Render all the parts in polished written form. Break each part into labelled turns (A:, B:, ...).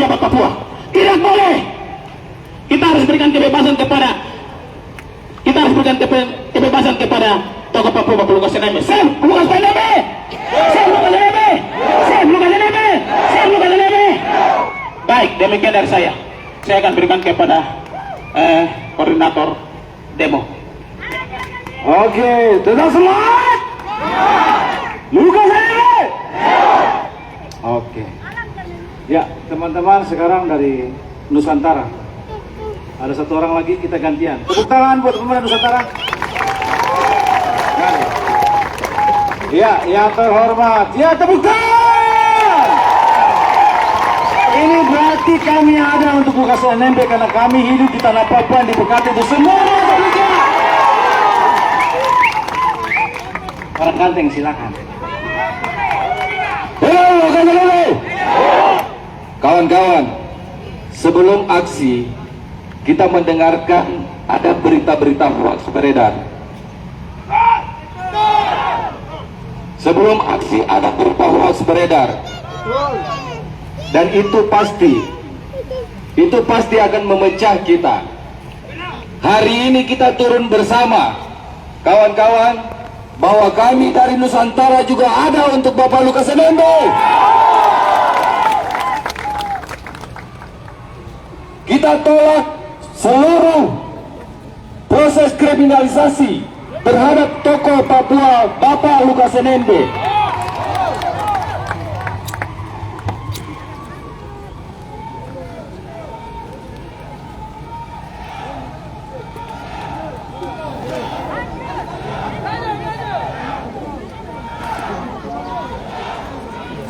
A: pejabat Papua. Tidak boleh. Kita harus berikan kebebasan kepada tokoh Papua Lukas NMB. Sam Lukas NMB. Baik, demikian dari saya. Saya akan berikan kepada koordinator demo.
B: Oke, tetap semangat. Lukas NMB. Oke. Ya, teman-teman, sekarang dari Nusantara. Ada satu orang lagi, kita gantian. Tepuk tangan buat pemuda Nusantara. Ya, yang terhormat. Ya, tepuk tangan. Ini berarti kami ada untuk Lukas NMB karena kami hidup di tanah Papua yang diberkati itu semua. Orang ganteng silakan.
C: Kawan-kawan, sebelum aksi kita mendengarkan ada berita-berita hoax beredar. Sebelum aksi ada berita hoax beredar, dan itu pasti akan memecah kita. Hari ini kita turun bersama, kawan-kawan, bahwa kami dari Nusantara juga ada untuk Bapak Lukas NMB. Kita tolak seluruh proses kriminalisasi terhadap tokoh Papua Bapak Lukas NMB.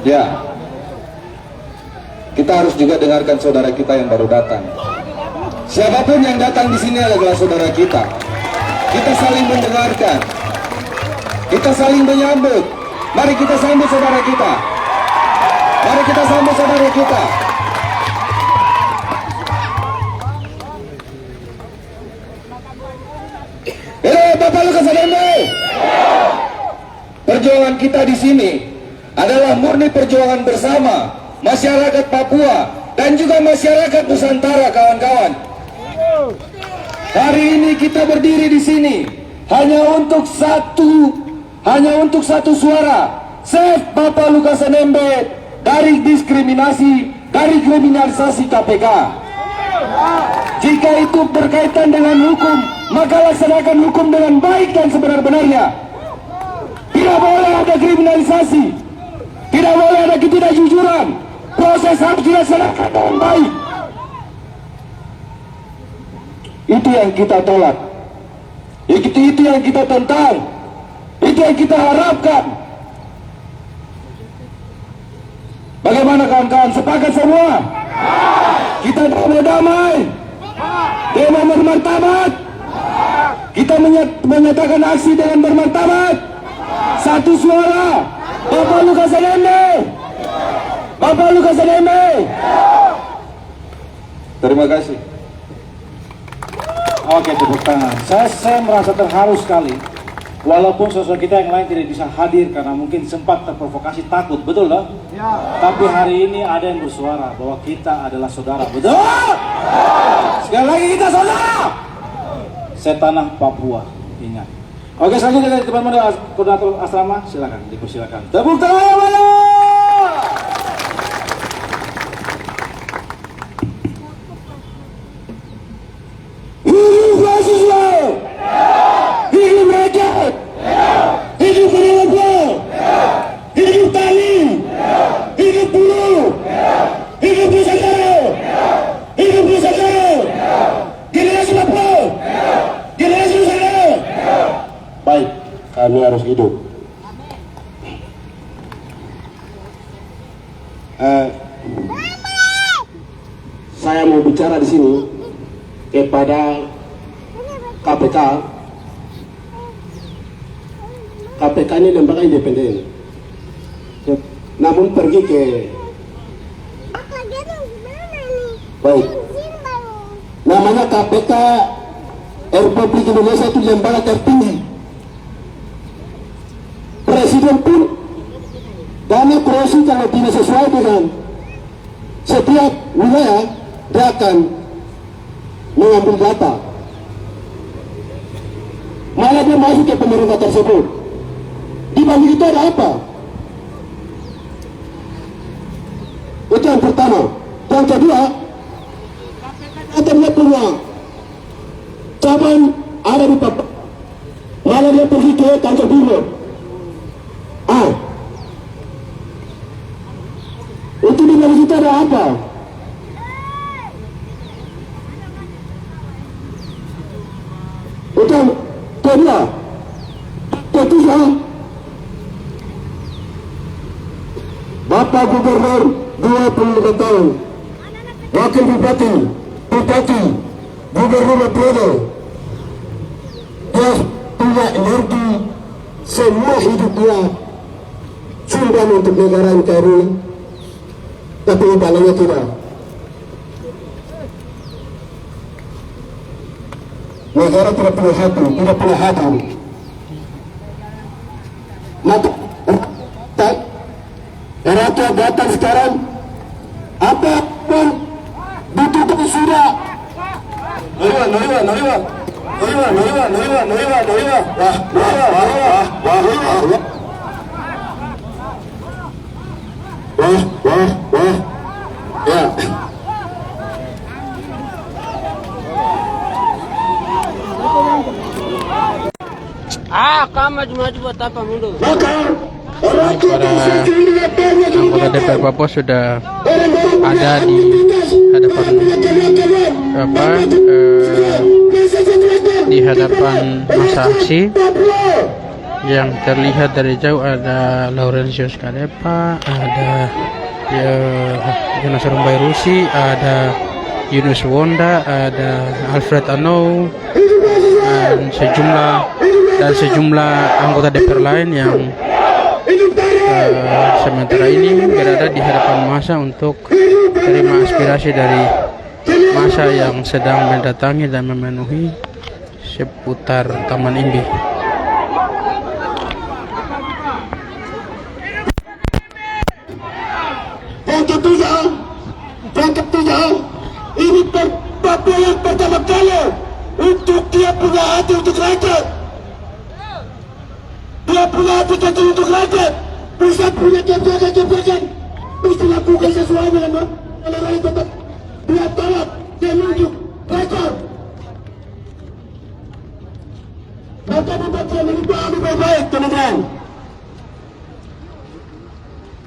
C: Ya, kita harus juga dengarkan saudara kita yang baru datang. Siapapun yang datang di sini adalah saudara kita. Kita saling mendengarkan, kita saling menyambut. Mari kita sambut saudara kita. Mari kita sambut saudara kita. Bapak Lukas NMB. Perjuangan kita di sini adalah murni perjuangan bersama masyarakat Papua dan juga masyarakat Nusantara, kawan-kawan. Hari ini kita berdiri di sini hanya untuk satu suara. Save Bapak Lukas NMB dari diskriminasi, dari kriminalisasi KPK. Jika itu berkaitan dengan hukum, maka laksanakan hukum dengan baik dan sebenar-benarnya. Tidak boleh ada kriminalisasi, tidak boleh ada ketidakjujuran. Proses harus dilaksanakan dengan baik. Itu yang kita tolak, itu yang kita tentang, itu yang kita harapkan. Bagaimana kawan-kawan, sepakat semua? Kita demo damai, demo bermartabat. Kita menyatakan aksi dengan bermartabat. Satu suara, Bapak Lukas NMB. Bapak Lukas NMB. Terima kasih.
B: Oke, tepuk tangan. Saya merasa terharu sekali. Walaupun sosok kita yang lain tidak bisa hadir karena mungkin sempat terprovokasi takut, betul dong? Ya. Tapi hari ini ada yang bersuara bahwa kita adalah saudara, betul? Sekali lagi kita saudara. Setanah Papua, ingat. Oke, selanjutnya dari teman-teman koordinator asrama, silakan, dipersilakan. Tepuk tangan yang mana?
A: Hidup rakyat, hidup Papua, hidup tani, hidup buruh, hidup Nusantara, hidup Nusantara, generasi Papua, generasi Nusantara. Baik, kami harus hidup. Saya mau bicara di sini kepada KPK. KPK ini lembaga independen, namun pergi ke baik. Namanya KPK Republik Indonesia, itu lembaga tertinggi. Presiden pun dana korupsi kalau tidak sesuai dengan
D: setiap wilayah dia akan mengambil data. Malah dia masuk ke pemerintah tersebut. Di balik itu ada apa? Itu yang pertama. Yang kedua, dia punya cabang ada di Papua. Malah dia pergi ke kantor Timur. Itu di balik itu ada apa? Itu yang kedua. Ketiga, Bapak Gubernur 25 tahun, Wakil Bupati, Gubernur Periode, dia punya energi semua hidup dia sumbang untuk negara NKRI, tapi imbalannya tidak. Negara tidak punya hati. Maka rakyat datang sekarang, apa pun ditutup sudah. Noriwa. Wah. Ya.
E: Maju buat apa mundur?
D: Maka
E: Para anggota DPR Papua sudah ada di hadapan di hadapan masa aksi. Yang terlihat dari jauh ada Laurentius Kalepa, ada Jonas Rumbai Rusi, ada Yunus Wonda, ada Alfred Anou, dan sejumlah anggota DPR lain yang sementara ini berada di hadapan massa untuk terima aspirasi dari massa yang sedang mendatangi dan memenuhi seputar Taman Imbi.
D: Yang ketiga, ini Papua yang pertama kali untuk dia punya hati untuk rakyat. Dia punya hati untuk rakyat. Bisa punya kebijakan, bisa lakukan sesuai dengan kalau rakyat tetap dia tolak, dia nunjuk rakyat. Maka bupati yang ini baik, teman-teman.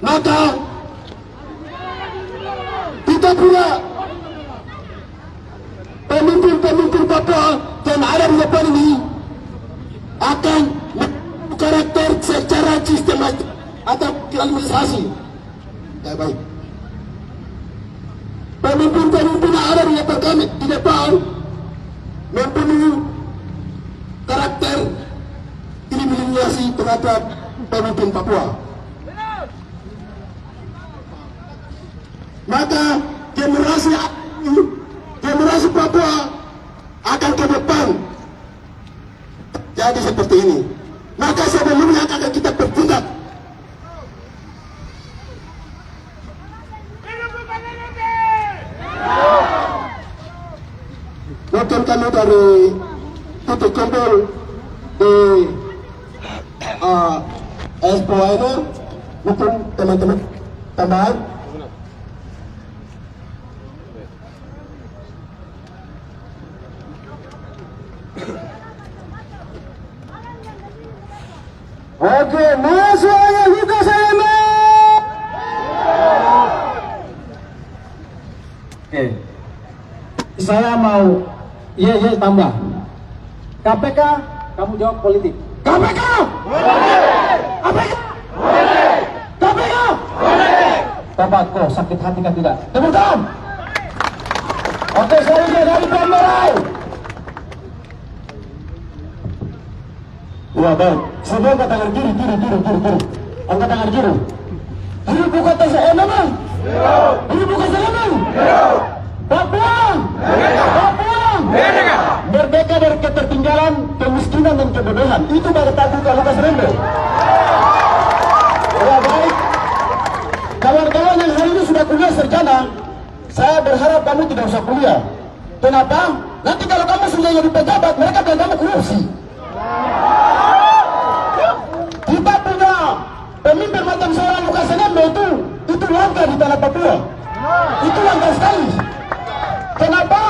D: Maka kita punya pemimpin Papua yang ada di depan ini akan karakter secara sistematis atau kriminalisasi. Ya, baik. Pemimpin yang ada di depan kami di depan mempunyai karakter kriminalisasi terhadap pemimpin Papua. Maka generasi Papua akan ke depan jadi seperti ini. Maka sebelumnya akan kita bertindak. Mungkin kami dari titik kumpul di Expo ini, mungkin teman-teman tambahan. Oke, semuanya buka sama. Oke, saya mau tambah. KPK, kamu jawab politik. KPK, KPK, KPK. Tobacco, sakit hati kan tidak? Tepuk tangan. Oke, selanjutnya dari Pemberai. Wah, baik. Semua angkat tangan kiri. Angkat tangan kiri. Ini bukan tes elemen. Ini bukan elemen. Papua. Merdeka dari ketertinggalan, kemiskinan dan kebodohan. Itu baru Pak Lukas Rembo. Ya, baik. Kawan-kawan yang hari ini sudah kuliah sarjana, saya berharap kamu tidak usah kuliah. Kenapa? Nanti kalau kamu sudah jadi pejabat, mereka bilang kamu korupsi. Kita punya pemimpin macam seorang Lukas NMB itu langka di tanah Papua. Itu langka sekali. Kenapa?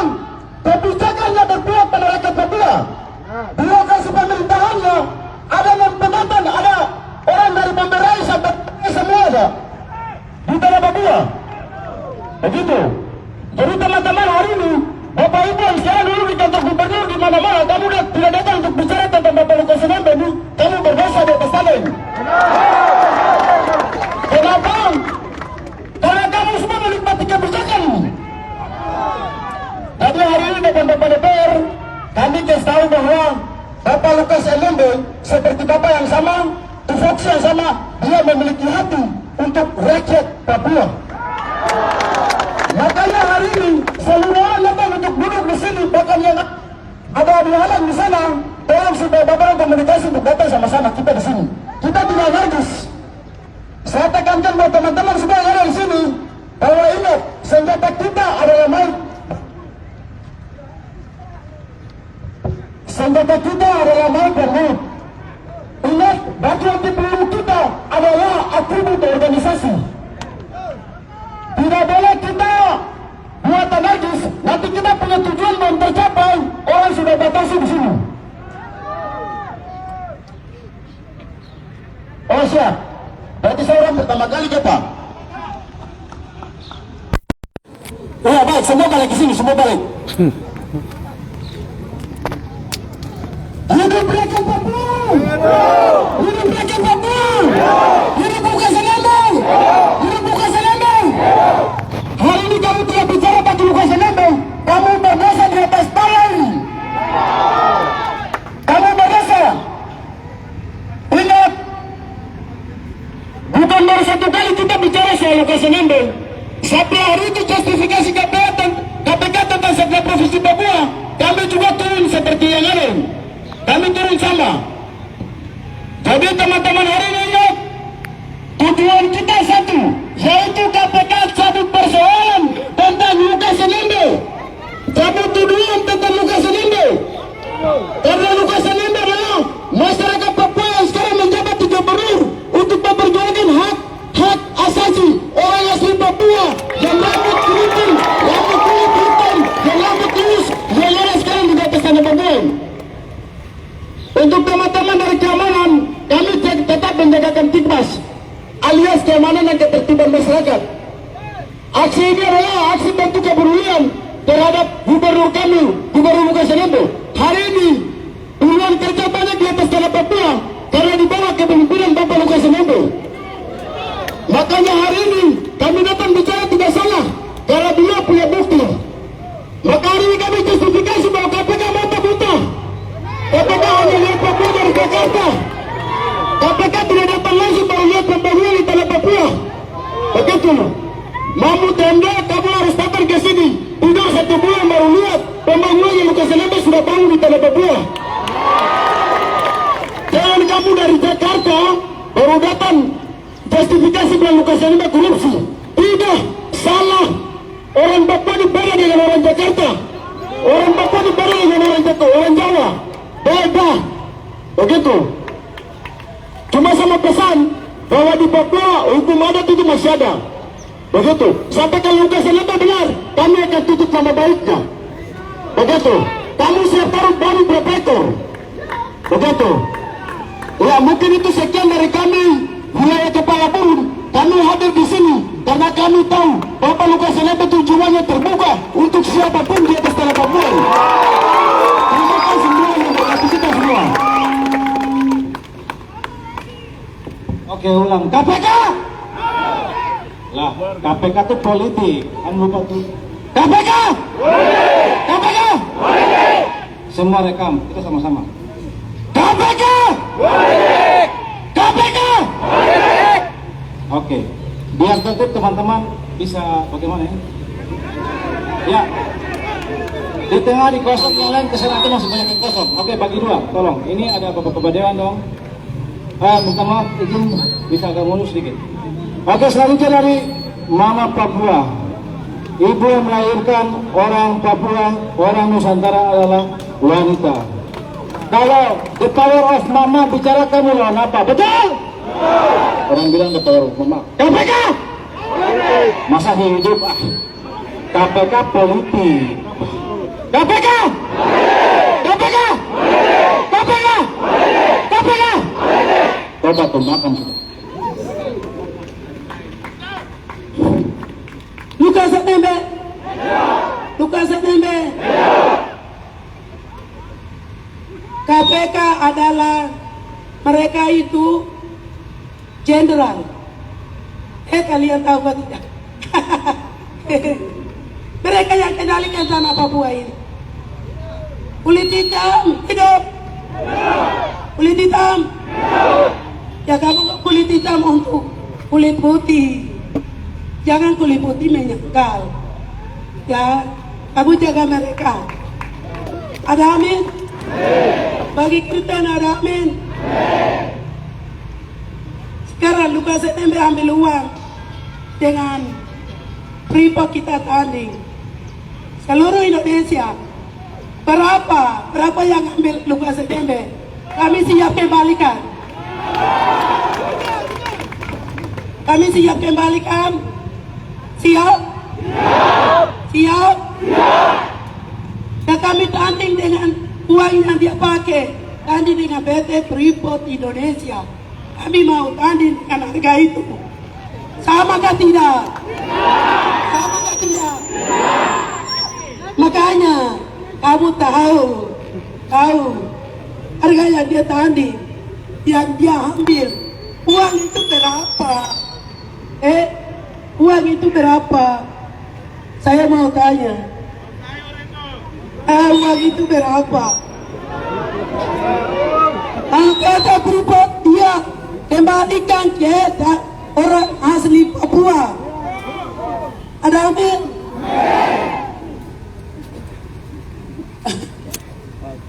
D: Kebijakannya berpihak pada rakyat Papua. Birokrasi pemerintahannya ada penonton, ada orang dari Pemberai sampai semua ada di tanah Papua. Begitu. Jadi teman-teman, hari ini Bapak Ibu yang sekarang dulu di kantor gubernur di mana-mana, kamu tidak datang untuk bicara tentang Bapak Lukas NMB ini, kamu berdosa di atas tanah ini. Kenapa? Karena kamu semua menikmati kebijakan ini. Tapi hari ini depan Bapak DPR, kami kasih tahu bahwa Bapak Lukas NMB seperti Bapak yang sama, tufoksi yang sama, dia memiliki hati untuk rakyat Papua. Makanya hari ini seluruh orang datang untuk duduk di sini, bahkan yang ada halang di sana, tolong supaya Bapak komunikasi untuk datang sama-sama kita di sini. Kita tidak anarkis. Saya tekankan buat teman-teman semua yang ada di sini bahwa ingat, senjata kita adalah mic. Senjata kita adalah mic dan mic. Ingat, batu anti peluru kita adalah atribut organisasi. Tidak boleh kita buat anarkis, nanti kita punya tujuan belum tercapai, orang sudah batasi di sini. Oh siap, berarti saya orang pertama kali kita. Ya baik, semua balik ke sini, semua balik. Hidup rakyat Papua! Hidup rakyat Papua! Hidup Lukas NMB! Hidup Lukas NMB! Hari ini kamu tidak bicara bagi Lukas NMB, kamu berdosa di atas tanah ini. Kamu berdosa. Ingat, bukan baru satu kali kita bicara soal Lukas NMB. Sampai hari itu justifikasi KPK tentang Sekda Provinsi Papua, kami juga turun seperti yang lain. Kami turun sama. Jadi teman-teman, hari ini ingat, tujuan kita satu, yaitu KPK cabut persoalan tentang Lukas NMB. Cabut tuduhan tentang Lukas NMB. Karena Lukas NMB adalah masyarakat Papua yang sekarang menjabat di gubernur untuk memperjuangkan hak asasi orang asli Papua yang rambut keriting, rambut kulit hitam, yang rambut lurus, yang ada sekarang di atas tanah Papua. Untuk teman-teman dari keamanan, kami tetap menjagakan Tikmas alias keamanan dan ketertiban masyarakat. Aksi ini adalah aksi bentuk kepedulian terhadap gubernur kami, Gubernur Lukas NMB. Hari ini puluhan kerja banyak di atas tanah Papua karena di bawah kepemimpinan Bapak Lukas NMB. Makanya hari ini kami datang bicara tidak salah karena beliau punya bukti. Maka hari ini kami justifikasi bahwa KPK mata buta. KPK hanya lihat Papua dari Jakarta. KPK tidak datang langsung baru lihat pembangunan di tanah Papua. Begitu. Mamu tenda, kamu harus datang ke sini. Tidak 1 bulan baru lihat pembangunan yang Lukas NMB sudah bangun di tanah Papua. Jangan kamu dari Jakarta baru datang justifikasi bilang Lukas NMB korupsi. Tidak, salah. Orang Papua ini beda dengan orang Jakarta. Orang Papua ini beda dengan orang Jawa. Beda. Begitu. Cuma sama pesan bahwa di Papua hukum adat itu masih ada. Begitu. Sampai kalau Lukas NMB benar, kami akan tutup nama baiknya. Begitu. Kamu siap taruh baru berapa ekor. Begitu. Ya mungkin itu sekian dari kami, wilayah Kepala Burun. Kami hadir di sini karena kami tahu Bapak Lukas NMB tujuannya terbuka untuk siapapun di atas tanah Papua. Terima kasih semua yang memberkati kita semua.
B: Oke, ulang. KPK! Lah, KPK itu politik. Kan lupa tuh. KPK! KPK! Semua rekam, kita sama-sama. KPK! KPK! Oke, biar tertib teman-teman bisa bagaimana ya? Ya, di tengah di kosong yang lain kesana itu masih banyak yang kosong. Oke, bagi dua, tolong. Ini ada bapak-bapak dewan dong. Minta maaf, izin bisa agak mulus sedikit. Oke, selanjutnya dari Mama Papua. ibu yang melahirkan orang Papua, orang Nusantara adalah wanita. Kalau the power of mama bicara kamu lawan apa? Betul? Orang bilang the power of mama. KPK! Masa hidup KPK politik. KPK! KPK! KPK! KPK! Coba tuh makan.
D: Lukas NMB. Lukas NMB. KPK adalah mereka itu jenderal. Kalian tahu apa tidak? Mereka yang kendalikan tanah Papua ini. Kulit hitam hidup. Kulit hitam. Ya kamu kulit hitam untuk kulit putih. Jangan kulit putih menyangkal. Ya, kamu jaga mereka. Ada amin? Bagi Kristen ada amin? Sekarang Lukas NMB ambil uang dengan Freeport kita tanding. Seluruh Indonesia. Berapa yang ambil Lukas NMB? Kami siap kembalikan. Kami siap kembalikan. Siap? Siap? Dan kami tanding dengan uang yang dia pakai. Tanding dengan PT Freeport Indonesia. Kami mau tanding dengan harga itu. Sama kah tidak? Sama kah tidak? Makanya kamu tahu harga yang dia tanding, yang dia ambil, uang itu berapa? Uang itu berapa? Saya mau tanya. Uang itu berapa? Kata Freeport dia kembalikan ke orang asli Papua. Ada amin?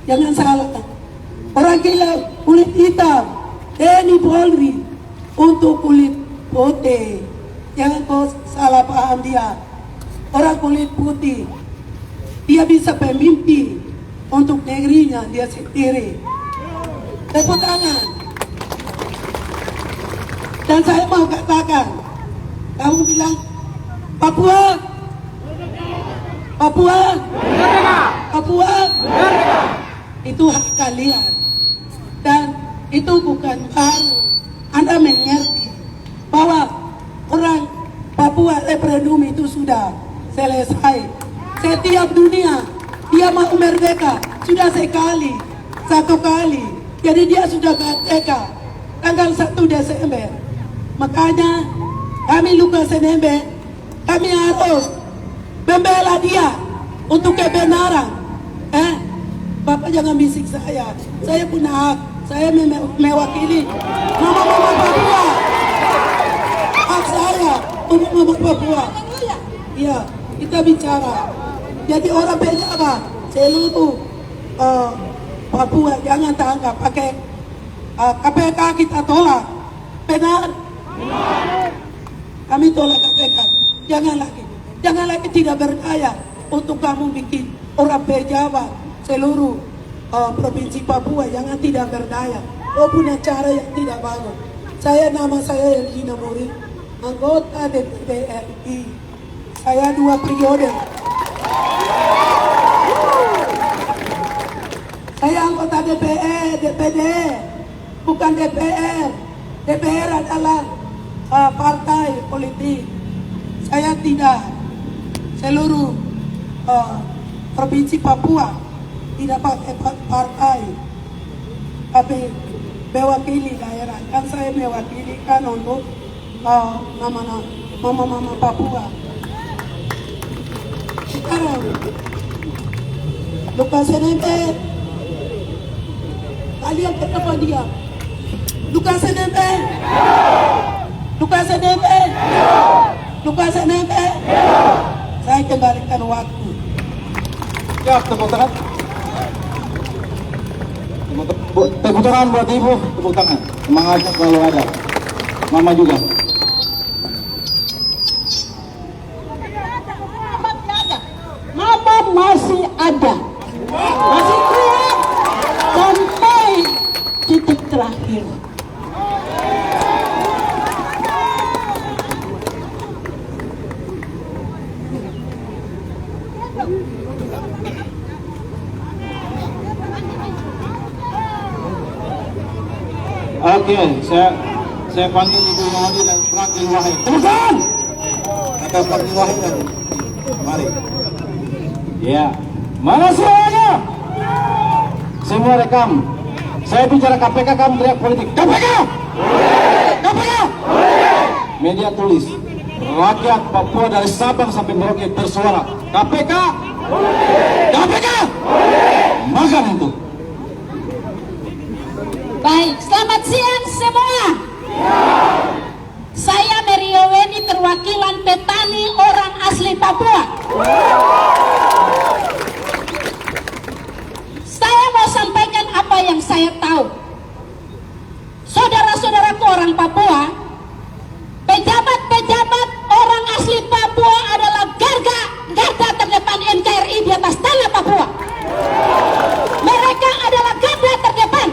D: Jangan salah. Orang gila kulit hitam, TNI Polri untuk kulit putih. Jangan kau salah paham dia. Orang kulit putih, dia bisa pemimpin untuk negerinya dia sendiri. Tepuk tangan. Dan saya mau katakan, kamu bilang Papua, Papua, Papua, itu hak kalian. Dan itu bukan baru. Anda mengerti bahwa orang Papua referendum itu sudah selesai. Setiap dunia dia mau merdeka sudah satu kali. Jadi dia sudah merdeka tanggal 1 Desember. Makanya kami Lukas NMB, kami harus membela dia untuk kebenaran. Bapak jangan bisik saya punya hak. Saya mewakili mama-mama Papua. Hak saya untuk mama Papua. Iya, kita bicara. Jadi orang pejabat seluruh Papua jangan tangkap pakai KPK, kita tolak. Benar? Kami tolak KPK. Jangan lagi tidak berdaya untuk kamu bikin orang pejabat seluruh provinsi Papua jangan tidak berdaya. Kau punya cara yang tidak bagus. Nama saya Elvina Muri, anggota DPD RI. Saya 2 periode. Saya anggota DPD, bukan DPR. DPR adalah partai politik. Saya tidak. Seluruh provinsi Papua tidak pakai partai, tapi mewakili daerah. Kan saya mewakili kan untuk mama-mama Papua. Sekarang Lukas NMB, kalian kenapa diam? Lukas NMB, Lukas NMB, Lukas NMB. Saya kembalikan waktu.
B: Ya, tepuk tangan. Tepuk tangan buat ibu, tepuk tangan. Semangatnya selalu ada. Mama juga.
F: ada, masih kuat sampai titik terakhir.
B: Oke, saya panggil Ibu Mahdi dan Franklin Wahid.
D: Temukan!
B: Atau Franklin Wahid lagi. Mari. Ya, mana suaranya? Semua rekam. Saya bicara KPK, kamu teriak politik. KPK! KPK! Media tulis. Rakyat Papua dari Sabang sampai Merauke bersuara. KPK! KPK! Makan itu.
F: Baik, selamat siang semua. Saya Merio Weni, perwakilan petani orang asli Papua. Saya mau sampaikan apa yang saya tahu. Saudara-saudaraku orang Papua, pejabat-pejabat orang asli Papua adalah garda terdepan NKRI di atas tanah Papua. Mereka adalah garda terdepan.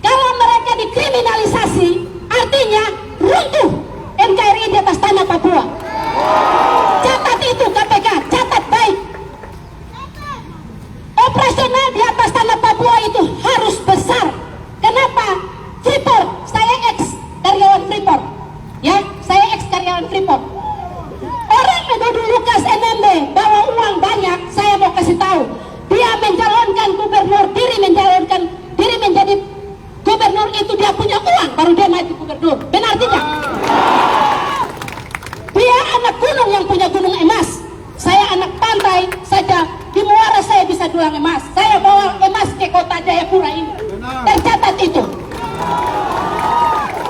F: Kalau mereka dikriminalisasi, artinya runtuh NKRI di atas tanah Papua. Catat itu KPK, catat baik. Operasional di atas tanah Papua itu harus besar. Kenapa? Freeport, saya ex karyawan Freeport. Ya, saya ex karyawan Freeport. Orang menuduh Lukas NMB bawa uang banyak, saya mau kasih tahu. Dia mencalonkan gubernur, diri menjadi gubernur itu dia punya uang, baru dia maju gubernur. Benar tidak? Dia anak gunung yang punya gunung emas. Saya anak pantai saja, di Muara saya bisa dulang emas. Saya bawa emas ke kota Jayapura ini. Tercatat itu.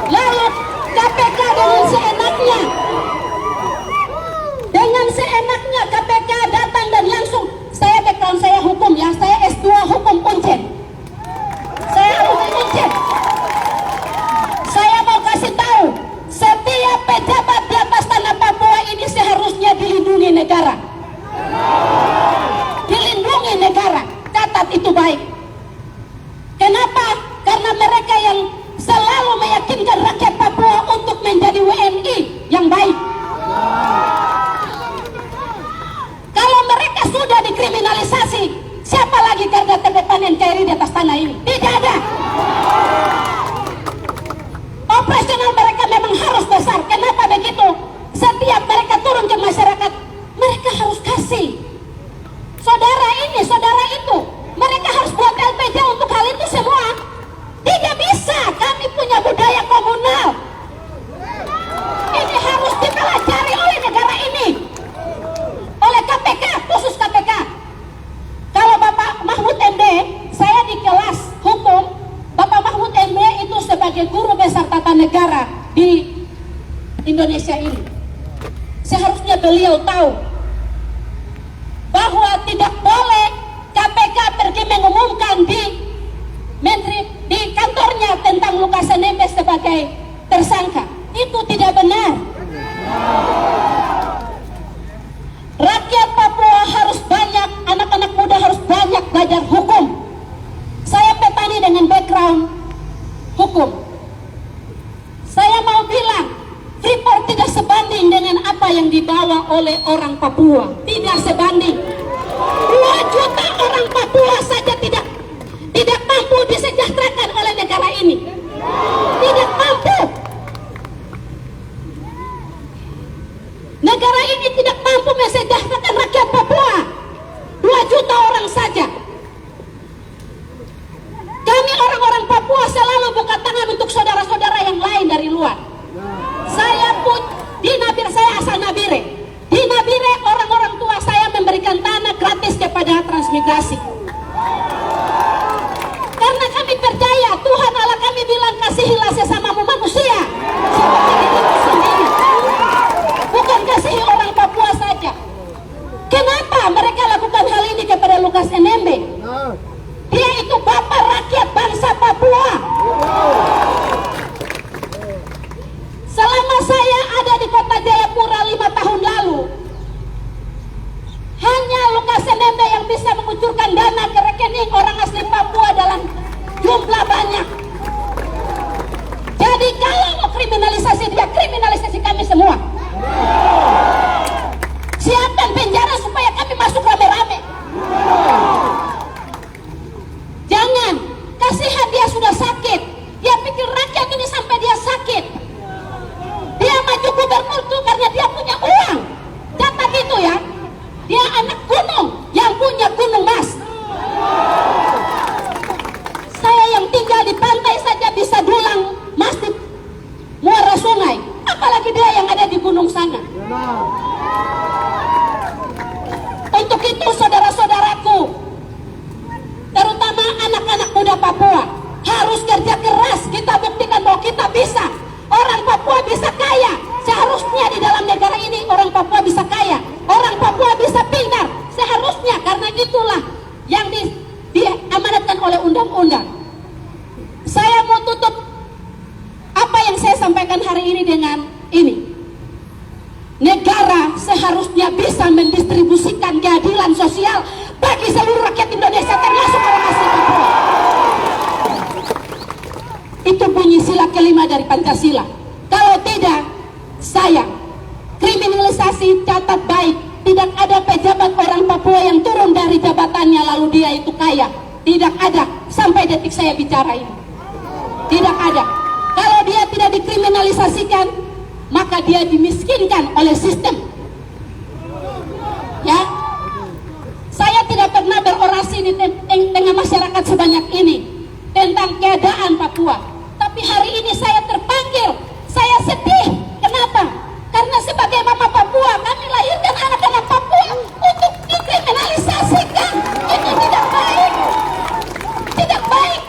F: Lalu KPK dengan seenaknya KPK datang dan langsung, saya background saya hukum ya, saya S2 hukum Uncen. Saya alumni Uncen. Saya mau kasih tahu, setiap pejabat di atas tanah Papua ini seharusnya dilindungi negara. Dilindungi negara. Catat itu baik. Kenapa? Karena mereka yang selalu meyakinkan rakyat Papua untuk menjadi WNI yang baik. Kalau mereka sudah dikriminalisasi, siapa lagi garda terdepan NKRI di atas tanah ini? Tidak ada. Operasional mereka memang harus besar. Kenapa begitu? Setiap mereka turun ke masyarakat, mereka harus kasih. Saudara ini, saudara itu. Mereka harus buat LPG untuk hal itu semua. Tidak bisa. Kami punya budaya komunal. Ini harus dipelajari oleh negara ini. Oleh KPK, khusus KPK. Kalau Bapak Mahfud MD, saya di kelas hukum, Bapak Mahfud MD itu sebagai guru besar tata negara di Indonesia ini. Seharusnya beliau tahu bahwa tidak boleh KPK pergi mengumumkan di kantornya tentang Lukas NMB sebagai tersangka. Itu tidak benar. Rakyat Papua harus banyak, anak-anak muda harus banyak belajar hukum. Saya petani dengan background hukum. Saya mau bilang, Freeport tidak sebanding dengan apa yang dibawa oleh orang Papua. Tidak sebanding. 2 juta orang Papua saja tidak mampu disejahterakan oleh negara ini. Tidak mampu. Negara ini tidak mampu mesejahterakan rakyat Papua. 2 juta orang saja. Kami orang-orang Papua selalu buka tangan untuk saudara-saudara yang lain dari luar. Saya pun di Nabire, saya asal Nabire. Di Nabire orang-orang tua saya memberikan tanah gratis kepada transmigrasi. Karena kami percaya Tuhan Allah kami bilang kasihilah sesamamu manusia seperti dirimu sendiri. Bukan kasihi orang Papua saja. Kenapa mereka lakukan hal ini kepada Lukas NMB? Dia itu bapak rakyat bangsa Papua. Selama saya ada di kota Jayapura 5 tahun lalu, hanya Lukas Lukas NMB yang bisa mengucurkan dana ke rekening orang asli Papua dalam jumlah banyak. Jadi kalau mau kriminalisasi dia, kriminalisasi kami semua. Siapkan penjara supaya kami masuk rame-rame. Jangan, kasihan dia sudah sakit. Dia pikir rakyat ini sampai dia sakit. Dia maju gubernur tuh karena dia punya uang. Catat itu ya. Dia anak gunung yang punya gunung mas. Saya yang tinggal di pantai saja bisa dulang mas di muara sungai. Apalagi dia yang ada di gunung sana. Untuk itu saudara-saudaraku, terutama anak-anak muda Papua, harus kerja keras. Kita buktikan bahwa kita bisa. Orang Papua bisa kaya. Seharusnya di dalam negara ini orang Papua bisa kaya. Orang Papua bisa pintar. Seharusnya, karena itulah yang diamanatkan oleh undang-undang. Saya mau tutup apa yang saya sampaikan hari ini dengan ini. Negara seharusnya bisa mendistribusikan keadilan sosial bagi seluruh rakyat Indonesia, termasuk orang asli Papua. Itu bunyi sila kelima dari Pancasila. Kalau tidak, sayang. Kriminalisasi, catat baik. Tidak ada pejabat orang Papua yang turun dari jabatannya lalu dia itu kaya. Tidak ada sampai detik saya bicara ini. Tidak ada. Kalau dia tidak dikriminalisasikan, maka dia dimiskinkan oleh sistem. Ya, saya tidak pernah berorasi di tengah masyarakat sebanyak ini tentang keadaan Papua. Tapi hari ini saya terpanggil, saya sedih. Kenapa? Karena sebagai mama Papua, kami lahirkan anak-anak Papua untuk dikriminalisasikan. Itu tidak baik. Tidak baik.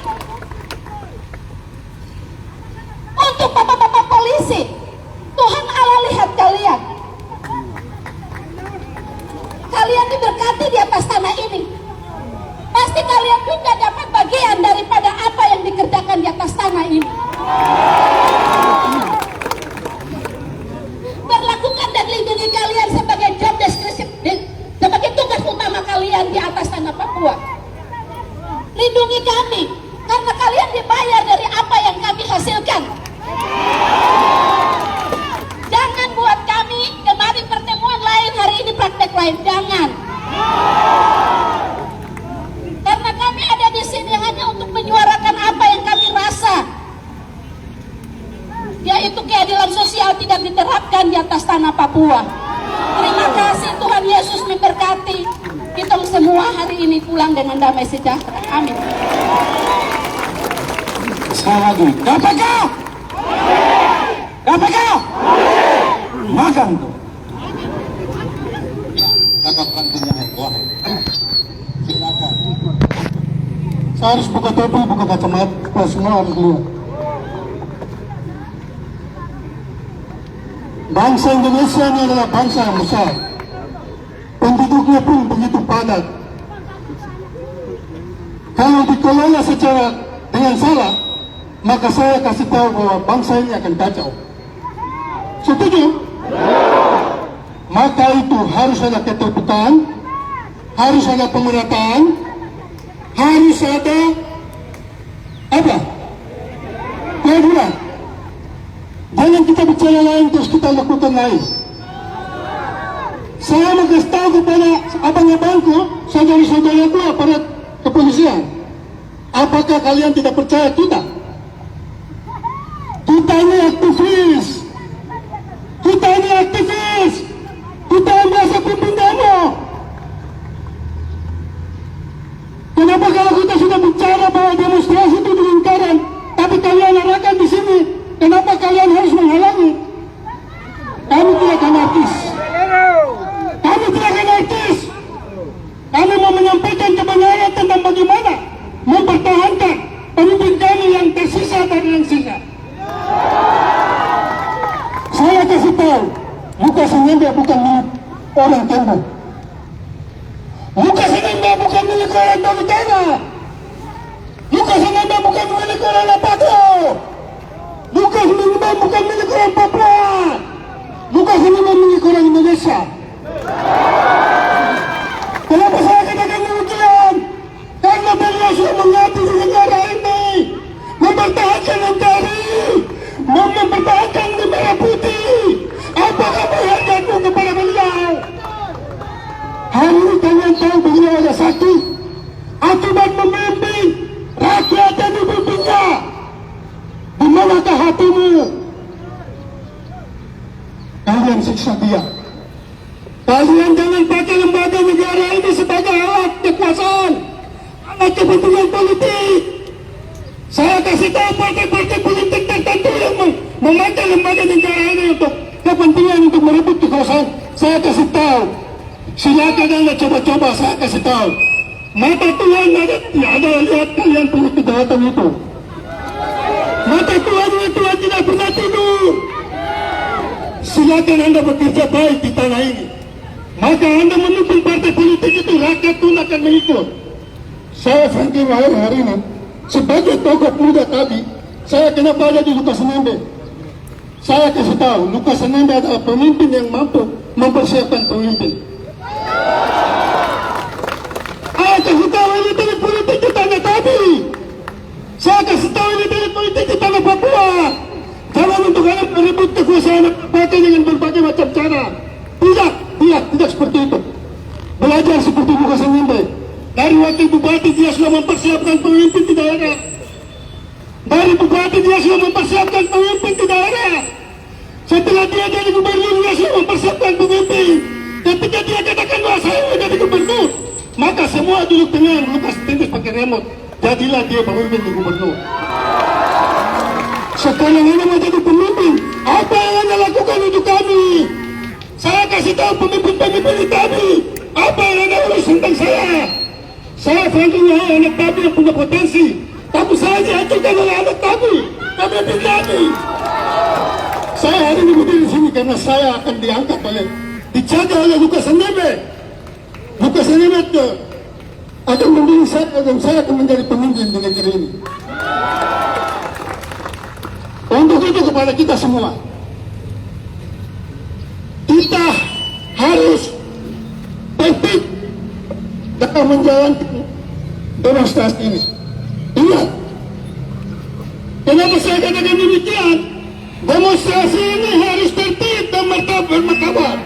F: Untuk bapak-bapak polisi, Tuhan Allah lihat kalian. Kalian diberkati di atas tanah ini. Pasti kalian juga dapat bagian daripada apa yang dikerjakan di atas tanah ini. Berlakukan dan lindungi kalian sebagai job description, sebagai tugas utama kalian di atas tanah Papua. Lindungi kami, karena kalian dibayar dari apa yang kami hasilkan. Jangan buat kami kemarin pertemuan lain, hari ini praktek lain. Jangan. Karena kami ada di sini hanya untuk menyuarakan apa yang kami rasa, yaitu keadilan sosial tidak diterapkan di atas tanah Papua. Terima kasih, Tuhan Yesus memberkati kita semua hari ini pulang dengan damai sejahtera. Amin.
B: Sekali lagi, KPK! KPK! Makan tuh. Kakak kantinnya wahai. Silakan.
D: Saya harus buka topi, buka kacamata, semua harus lihat. Bangsa Indonesia ini adalah bangsa yang besar. Penduduknya pun begitu padat. Kalau dikelola secara dengan salah, maka saya kasih tahu bahwa bangsa ini akan kacau. Setuju? Maka itu harus ada keterbukaan, harus ada pemerataan, harus ada apa? Keadilan. Jangan kita bicara lain terus kita lakukan lain. Saya mau kasih tahu kepada abang-abangku, saudara-saudaraku aparat kepolisian, apakah kalian tidak percaya kita? Kita ini aktivis. Kita ini aktivis. Kita yang biasa pimpin demo. Kenapa kalau kita sudah bicara bahwa demonstrasi itu di lingkaran, tapi kalian arahkan di sini? Kenapa kalian harus menghalangi? Kami tidak anarkis. Kami tidak anarkis. Kami mau menyampaikan kebenaran tentang bagaimana mempertahankan pemimpin kami yang tersisa dan yang sisa. Saya kasih tahu, Lukas NMB bukan milik orang Tembok. Lukas NMB bukan milik orang Donggala. Lukas NMB bukan milik orang Lapako. Lukas NMB bukan milik orang Papua. Lukas NMB milik orang Indonesia. Kenapa saya tahun begini aja sakit. Akibat memimpin rakyat yang dipimpinnya. Di manakah hatimu? Kalian siksa dia. Kalian jangan pakai lembaga negara ini sebagai alat kekuasaan, alat kepentingan politik. Saya kasih tahu partai-partai politik tertentu yang memakai lembaga negara ini untuk kepentingan untuk merebut kekuasaan. Saya kasih tahu, silakan Anda coba-coba. Saya kasih tahu, mata Tuhan ada lihat kalian punya kejahatan itu. Mata Tuhan tidak pernah tidur. Silakan Anda bekerja baik di tanah ini. Maka Anda mendukung partai politik itu, rakyat pun akan mengikut. Saya Franky Mahir hari ini sebagai tokoh muda tadi, saya kenapa ada di Lukas NMB? Saya kasih tahu, Lukas NMB adalah pemimpin yang mampu mempersiapkan pemimpin. Saya kasih tahu ini dari politik di tanah tadi. Saya kasih tahu ini dari politik di tanah Papua. Jangan untuk Anda merebut kekuasaan pakai dengan berbagai macam cara. Tidak seperti itu. Belajar seperti Lukas NMB. Dari wakil bupati dia sudah mempersiapkan pemimpin di daerah. Dari bupati dia sudah mempersiapkan pemimpin di daerah. Setelah dia jadi gubernur dia sudah mempersiapkan pemimpin. Ketika dia katakan bahwa saya mau jadi gubernur, maka semua duduk dengan Lukas tindis pakai remote. Jadilah dia pemimpin di gubernur. Sekarang Anda mau jadi pemimpin, apa yang Anda lakukan untuk kami? Saya kasih tahu pemimpin-pemimpin kami, apa yang Anda urus tentang saya? Saya Franky Mahir, anak kami yang punya potensi, tapi saya dihancurkan oleh anak kami, pemimpin kami. Saya hari ini berdiri di sini karena saya akan diangkat dijaga oleh Lukas NMB. Lukas NMB akan memilih saya dan saya akan menjadi pemimpin di negeri ini. Untuk itu kepada kita semua, kita harus tertib dalam menjalankan demonstrasi ini. Ingat, kenapa saya katakan demikian? Demonstrasi ini harus tertib dan bermartabat.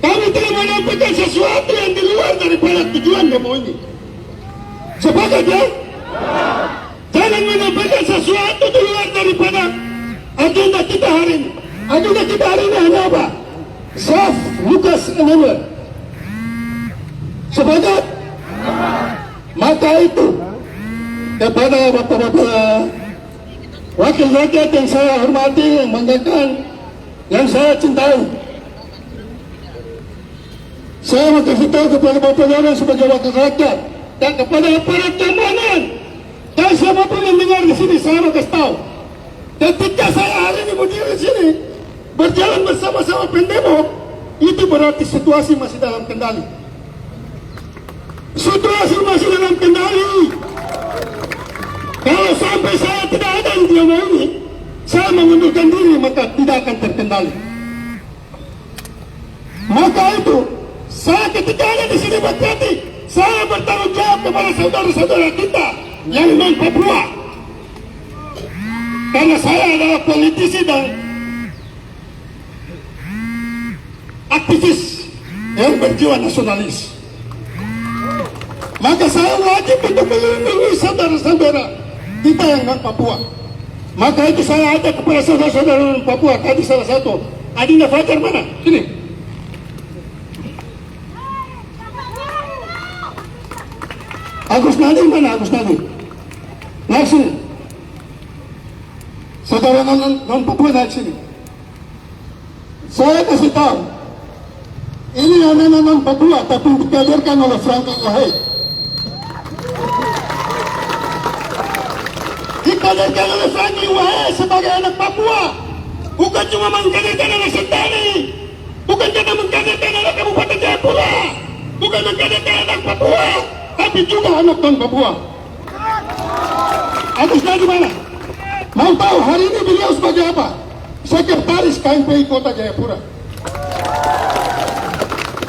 D: Kami tidak menyampaikan sesuatu yang di luar daripada tujuan demo ini. Sepakat ya? Jangan menyampaikan sesuatu di luar daripada agenda kita hari ini. Agenda kita hari ini hanya apa? Saf Lukas NMB. Sepakat? Maka itu kepada bapak-bapak wakil rakyat yang saya hormati, yang banggakan, yang saya cintai, saya mau kasih tahu kepada bapak-bapak sebagai wakil rakyat dan kepada aparat keamanan dan siapapun yang dengar di sini, saya mau kasih tahu, ketika saya hari ini berdiri di sini berjalan bersama-sama pendemo, itu berarti situasi masih dalam kendali. Situasi masih dalam kendali. Kalau sampai saya tidak ada di demo ini, saya mengundurkan diri, maka tidak akan terkendali. Maka itu, saya ketika ada di sini berarti saya bertanggung jawab kepada saudara-saudara kita yang non Papua. Karena saya adalah politisi dan aktivis yang berjiwa nasionalis. Maka saya wajib untuk melindungi saudara-saudara kita yang non Papua. Maka itu saya ajak kepada saudara-saudara non Papua. Tadi salah satu, Adinda Fajar mana? Sini. Agus Nadim mana? Agus Nadim. Naik sini. Saudara non Papua naik sini. Saya kasih tahu, ini anak non Papua tapi dikajarkan oleh Franky Mahir. Dikajarkan oleh Franky Mahir sebagai anak Papua, bukan cuma mengkaderkan anak Sentani, bukan cuma mengkaderkan anak Kabupaten Jayapura, bukan mengkaderkan anak Papua, tapi juga anak non Papua. Agus Nadim mana? Mau tahu hari ini beliau sebagai apa? Sekretaris KMPI Kota Jayapura.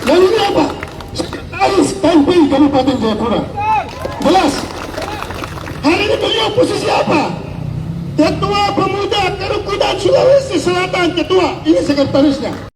D: Yang ini apa? Sekretaris KMPI Kabupaten Jayapura. Jelas. Hari ini beliau posisi apa? Ketua Pemuda Kerukudan Sulawesi Selatan, ketua. Ini sekretarisnya.